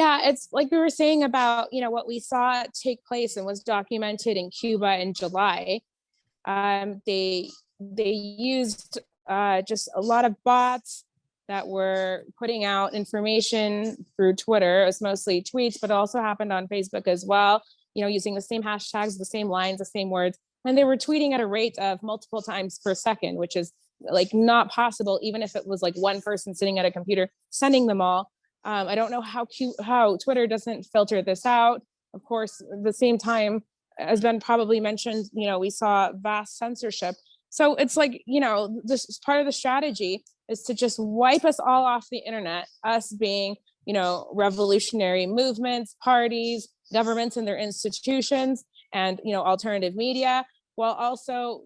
Yeah, it's like we were saying about, what we saw take place and was documented in Cuba in July. They used just a lot of bots that were putting out information through Twitter. It was mostly tweets, but it also happened on Facebook as well, using the same hashtags, the same lines, the same words. And they were tweeting at a rate of multiple times per second, which is like not possible, even if it was like one person sitting at a computer sending them all. I don't know how Twitter doesn't filter this out. Of course, at the same time, as Ben probably mentioned, we saw vast censorship. So it's like, this is part of the strategy is to just wipe us all off the internet, us being, revolutionary movements, parties, governments and their institutions, and, alternative media, while also,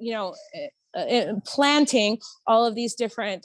planting all of these different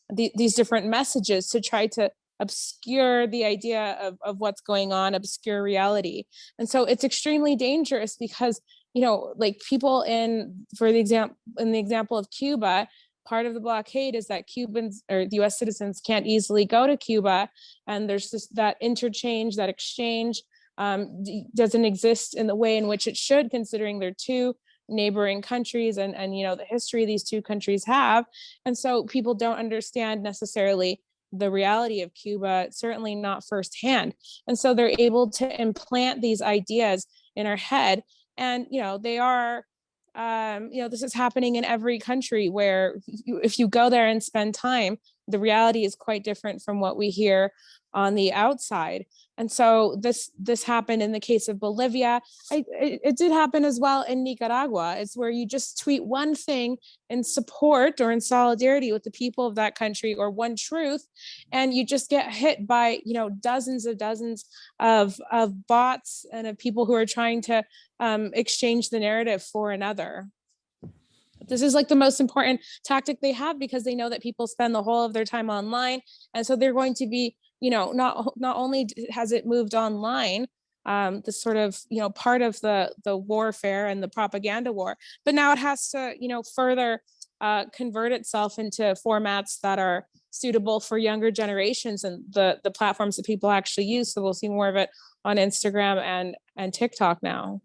these different messages to try to obscure the idea of what's going on, obscure reality. And so it's extremely dangerous because, like people in the example of Cuba, part of the blockade is that Cubans or the US citizens can't easily go to Cuba. And there's just that interchange, that exchange doesn't exist in the way in which it should, considering they're two neighboring countries and the history these two countries have. And so people don't understand necessarily the reality of Cuba, certainly not firsthand. And so they're able to implant these ideas in our head. And, they are, this is happening in every country where if you go there and spend time, the reality is quite different from what we hear on the outside. And so this happened in the case of Bolivia. It did happen as well in Nicaragua. It's where you just tweet one thing in support or in solidarity with the people of that country, or one truth, and you just get hit by dozens of bots and of people who are trying to exchange the narrative for another. This is like the most important tactic they have, because they know that people spend the whole of their time online. And so they're going to be, not only has it moved online, this sort of, part of the warfare and the propaganda war, but now it has to, further convert itself into formats that are suitable for younger generations and the platforms that people actually use. So we'll see more of it on Instagram and TikTok now.